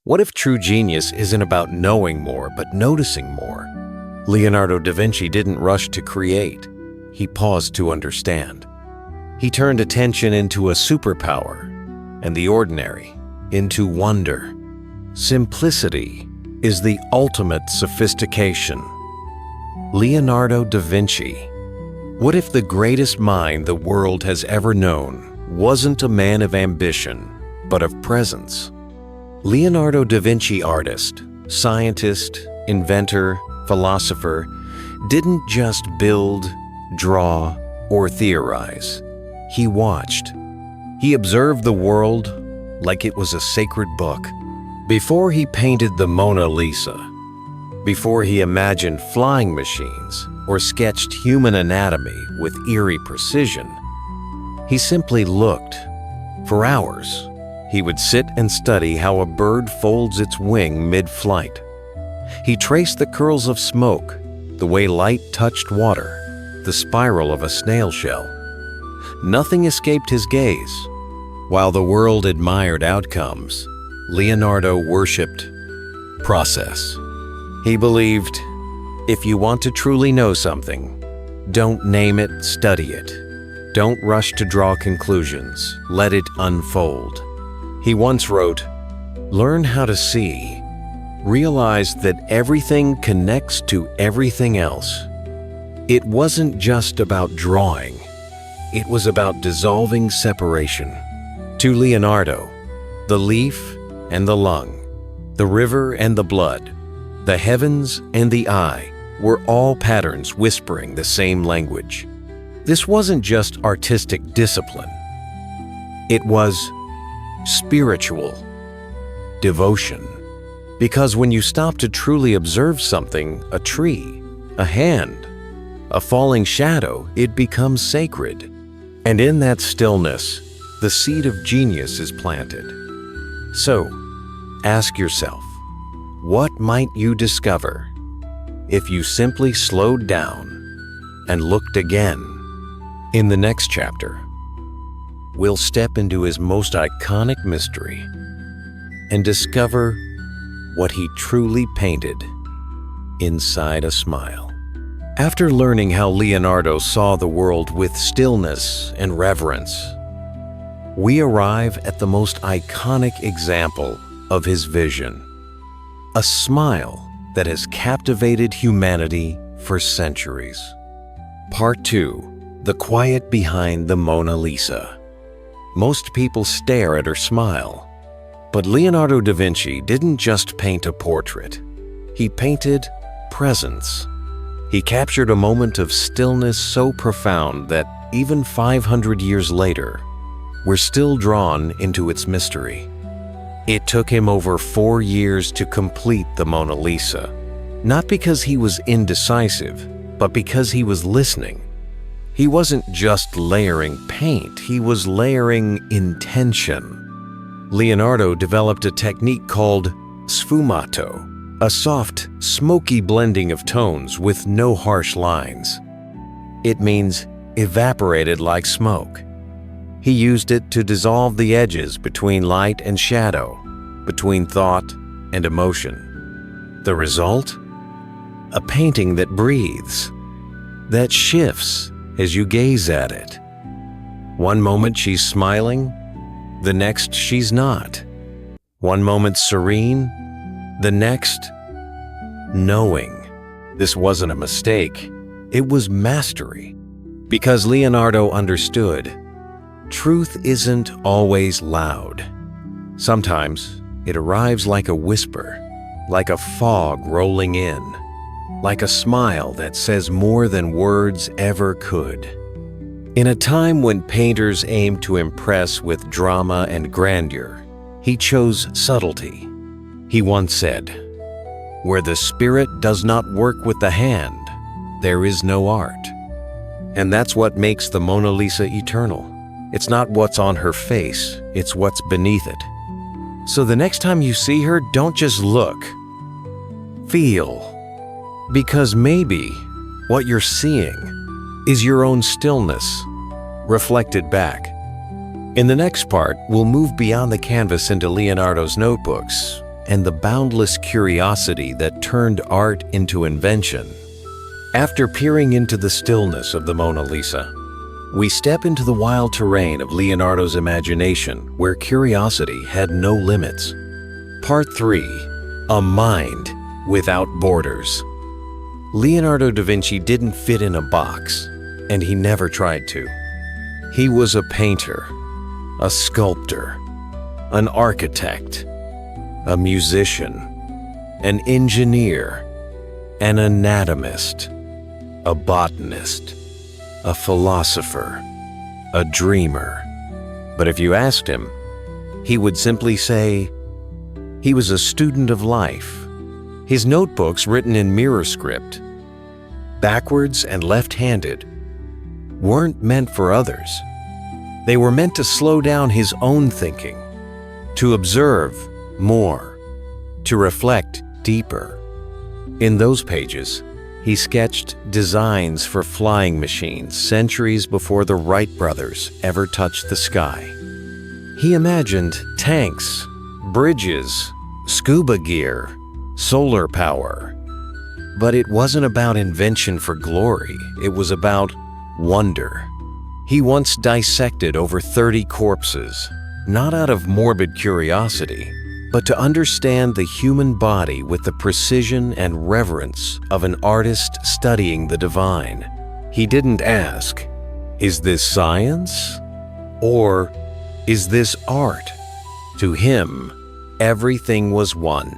What if true genius isn't about knowing more, but noticing more? Leonardo da Vinci didn't rush to create. He paused to understand. He turned attention into a superpower, and the ordinary into wonder. Simplicity is the ultimate sophistication. Leonardo da Vinci. What if the greatest mind the world has ever known wasn't a man of ambition, but of presence? Leonardo da Vinci, artist, scientist, inventor, philosopher, didn't just build, draw, or theorize. He watched. He observed the world like it was a sacred book. Before he painted the Mona Lisa, before he imagined flying machines or sketched human anatomy with eerie precision, he simply looked. For hours, he would sit and study how a bird folds its wing mid-flight. He traced the curls of smoke, the way light touched water, the spiral of a snail shell. Nothing escaped his gaze. While the world admired outcomes, Leonardo worshipped process. He believed, if you want to truly know something, don't name it, study it. Don't rush to draw conclusions, let it unfold. He once wrote, "Learn how to see. Realize that everything connects to everything else." It wasn't just about drawing. It was about dissolving separation. To Leonardo, the leaf and the lung, the river and the blood, the heavens and the eye were all patterns whispering the same language. This wasn't just artistic discipline. It was spiritual devotion. Because when you stop to truly observe something, a tree, a hand, a falling shadow, it becomes sacred. And in that stillness, the seed of genius is planted. So, ask yourself, what might you discover if you simply slowed down and looked again? In the next chapter, we'll step into his most iconic mystery and discover what he truly painted inside a smile. After learning how Leonardo saw the world with stillness and reverence, we arrive at the most iconic example of his vision, a smile that has captivated humanity for centuries. Part 2. The quiet behind the Mona Lisa. Most people stare at her smile, but Leonardo da Vinci didn't just paint a portrait. He painted presence. He captured a moment of stillness so profound that even 500 years later, we're still drawn into its mystery. It took him over 4 years to complete the Mona Lisa, not because he was indecisive, but because he was listening. He wasn't just layering paint, he was layering intention. Leonardo developed a technique called sfumato, a soft, smoky blending of tones with no harsh lines. It means evaporated like smoke. He used it to dissolve the edges between light and shadow, between thought and emotion. The result? A painting that breathes, that shifts as you gaze at it. One moment she's smiling, the next she's not. One moment serene, the next knowing. This wasn't a mistake, it was mastery. Because Leonardo understood, truth isn't always loud. Sometimes it arrives like a whisper, like a fog rolling in, like a smile that says more than words ever could. In a time when painters aimed to impress with drama and grandeur, he chose subtlety. He once said, "Where the spirit does not work with the hand, there is no art." And that's what makes the Mona Lisa eternal. It's not what's on her face, it's what's beneath it. So the next time you see her, don't just look. Feel. Because maybe what you're seeing is your own stillness, reflected back. In the next part, we'll move beyond the canvas into Leonardo's notebooks, and the boundless curiosity that turned art into invention. After peering into the stillness of the Mona Lisa, we step into the wild terrain of Leonardo's imagination, where curiosity had no limits. Part 3. A Mind Without Borders. Leonardo da Vinci didn't fit in a box, and he never tried to. He was a painter, a sculptor, an architect, a musician, an engineer, an anatomist, a botanist, a philosopher, a dreamer. But if you asked him, he would simply say he was a student of life. His notebooks, written in mirror script, backwards and left-handed, weren't meant for others. They were meant to slow down his own thinking, to observe more, to reflect deeper. In those pages, he sketched designs for flying machines centuries before the Wright brothers ever touched the sky. He imagined tanks, bridges, scuba gear, solar power. But it wasn't about invention for glory, it was about wonder. He once dissected over 30 corpses, not out of morbid curiosity, but to understand the human body with the precision and reverence of an artist studying the divine. He didn't ask, "Is this science?" or "Is this art?" To him, everything was one.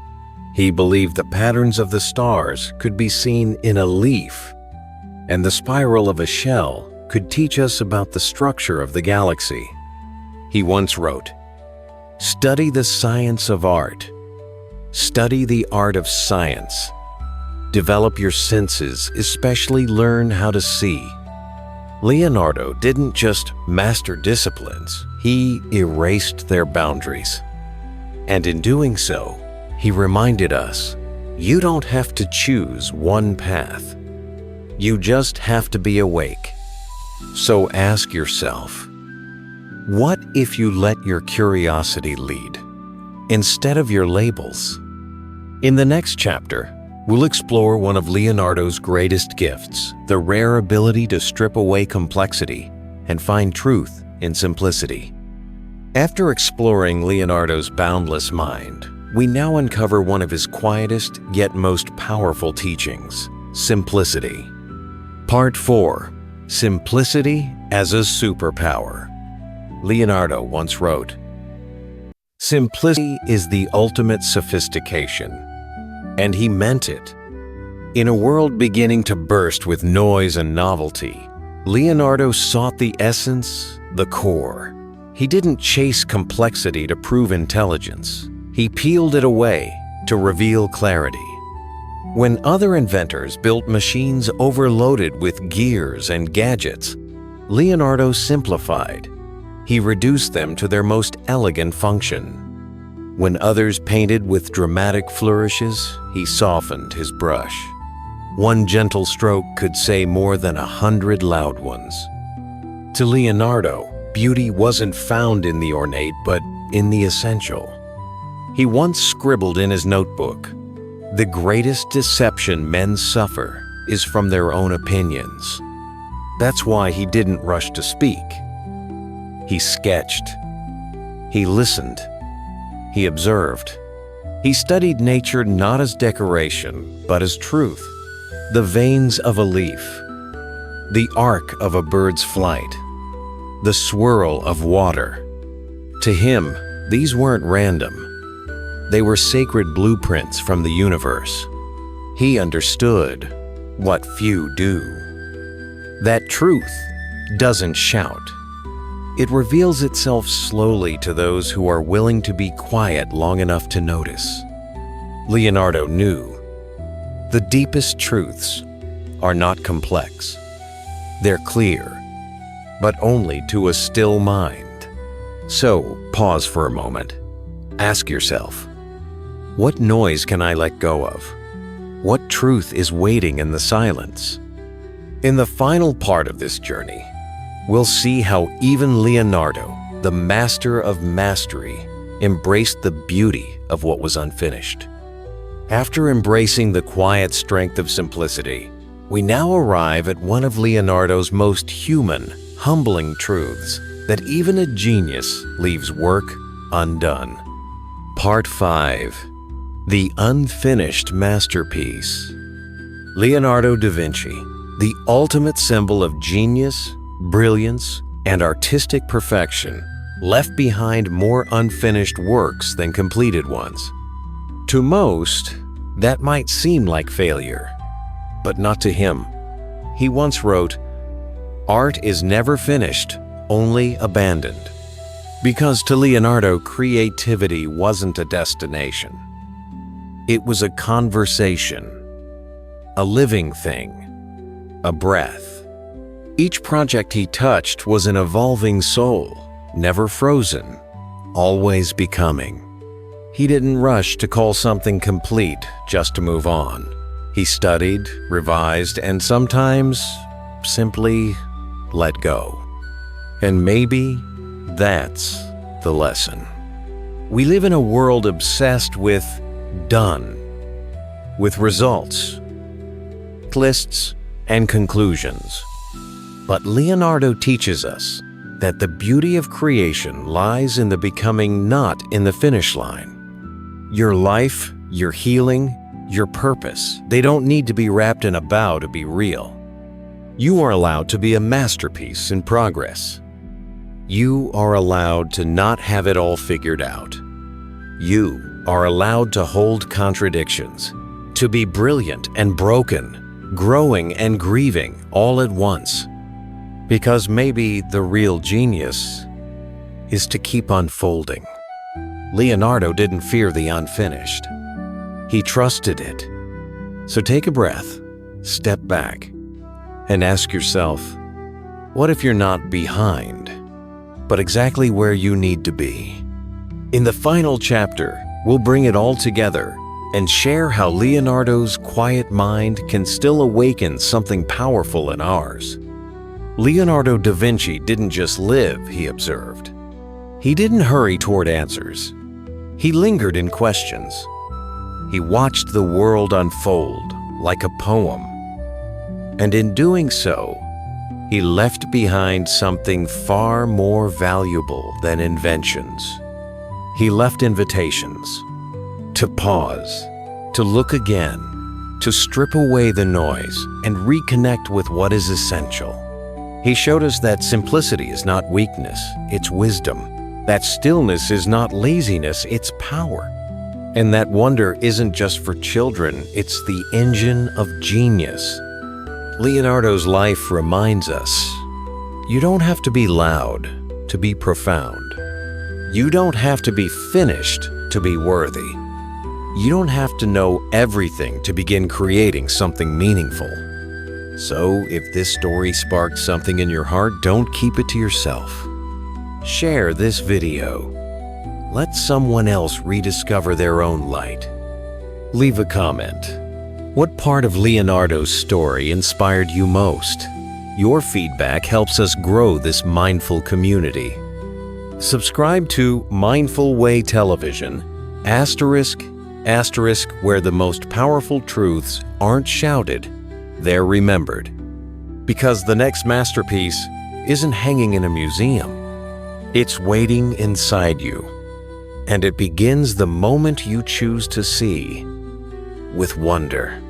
He believed the patterns of the stars could be seen in a leaf, and the spiral of a shell could teach us about the structure of the galaxy. He once wrote, "Study the science of art. Study the art of science. Develop your senses, especially learn how to see." Leonardo didn't just master disciplines, he erased their boundaries. And in doing so, he reminded us, you don't have to choose one path. You just have to be awake. So ask yourself, what if you let your curiosity lead, instead of your labels? In the next chapter, we'll explore one of Leonardo's greatest gifts, the rare ability to strip away complexity and find truth in simplicity. After exploring Leonardo's boundless mind, we now uncover one of his quietest yet most powerful teachings, simplicity. Part 4. Simplicity as a Superpower. Leonardo once wrote, "Simplicity is the ultimate sophistication," and he meant it. In a world beginning to burst with noise and novelty, Leonardo sought the essence, the core. He didn't chase complexity to prove intelligence. He peeled it away to reveal clarity. When other inventors built machines overloaded with gears and gadgets, Leonardo simplified. He reduced them to their most elegant function. When others painted with dramatic flourishes, he softened his brush. One gentle stroke could say more than 100 loud ones. To Leonardo, beauty wasn't found in the ornate, but in the essential. He once scribbled in his notebook, "The greatest deception men suffer is from their own opinions." That's why he didn't rush to speak. He sketched. He listened. He observed. He studied nature not as decoration, but as truth. The veins of a leaf, the arc of a bird's flight, the swirl of water. To him, these weren't random. They were sacred blueprints from the universe. He understood what few do. That truth doesn't shout. It reveals itself slowly to those who are willing to be quiet long enough to notice. Leonardo knew the deepest truths are not complex. They're clear, but only to a still mind. So, pause for a moment. Ask yourself, what noise can I let go of? What truth is waiting in the silence? In the final part of this journey, we'll see how even Leonardo, the master of mastery, embraced the beauty of what was unfinished. After embracing the quiet strength of simplicity, we now arrive at one of Leonardo's most human, humbling truths, that even a genius leaves work undone. Part 5. The Unfinished Masterpiece. Leonardo da Vinci, the ultimate symbol of genius, brilliance, and artistic perfection, left behind more unfinished works than completed ones. To most, that might seem like failure, but not to him. He once wrote, "Art is never finished, only abandoned." Because to Leonardo, creativity wasn't a destination. It was a conversation, a living thing, a breath. Each project he touched was an evolving soul, never frozen, always becoming. He didn't rush to call something complete just to move on. He studied, revised, and sometimes simply let go. And maybe that's the lesson. We live in a world obsessed with done, with results, lists, and conclusions. But Leonardo teaches us that the beauty of creation lies in the becoming, not in the finish line. Your life, your healing, your purpose, they don't need to be wrapped in a bow to be real. You are allowed to be a masterpiece in progress. You are allowed to not have it all figured out. You are allowed to hold contradictions, to be brilliant and broken, growing and grieving all at once. Because maybe the real genius is to keep unfolding. Leonardo didn't fear the unfinished. He trusted it. So take a breath, step back, and ask yourself, what if you're not behind, but exactly where you need to be? In the final chapter, we'll bring it all together and share how Leonardo's quiet mind can still awaken something powerful in ours. Leonardo da Vinci didn't just live, he observed. He didn't hurry toward answers. He lingered in questions. He watched the world unfold like a poem. And in doing so, he left behind something far more valuable than inventions. He left invitations to pause, to look again, to strip away the noise and reconnect with what is essential. He showed us that simplicity is not weakness, it's wisdom. That stillness is not laziness, it's power. And that wonder isn't just for children, it's the engine of genius. Leonardo's life reminds us, you don't have to be loud to be profound. You don't have to be finished to be worthy. You don't have to know everything to begin creating something meaningful. So if this story sparked something in your heart, don't keep it to yourself. Share this video. Let someone else rediscover their own light. Leave a comment. What part of Leonardo's story inspired you most? Your feedback helps us grow this mindful community. Subscribe to Mindful Way Television, ***, where the most powerful truths aren't shouted, they're remembered. Because the next masterpiece isn't hanging in a museum. It's waiting inside you. And it begins the moment you choose to see with wonder.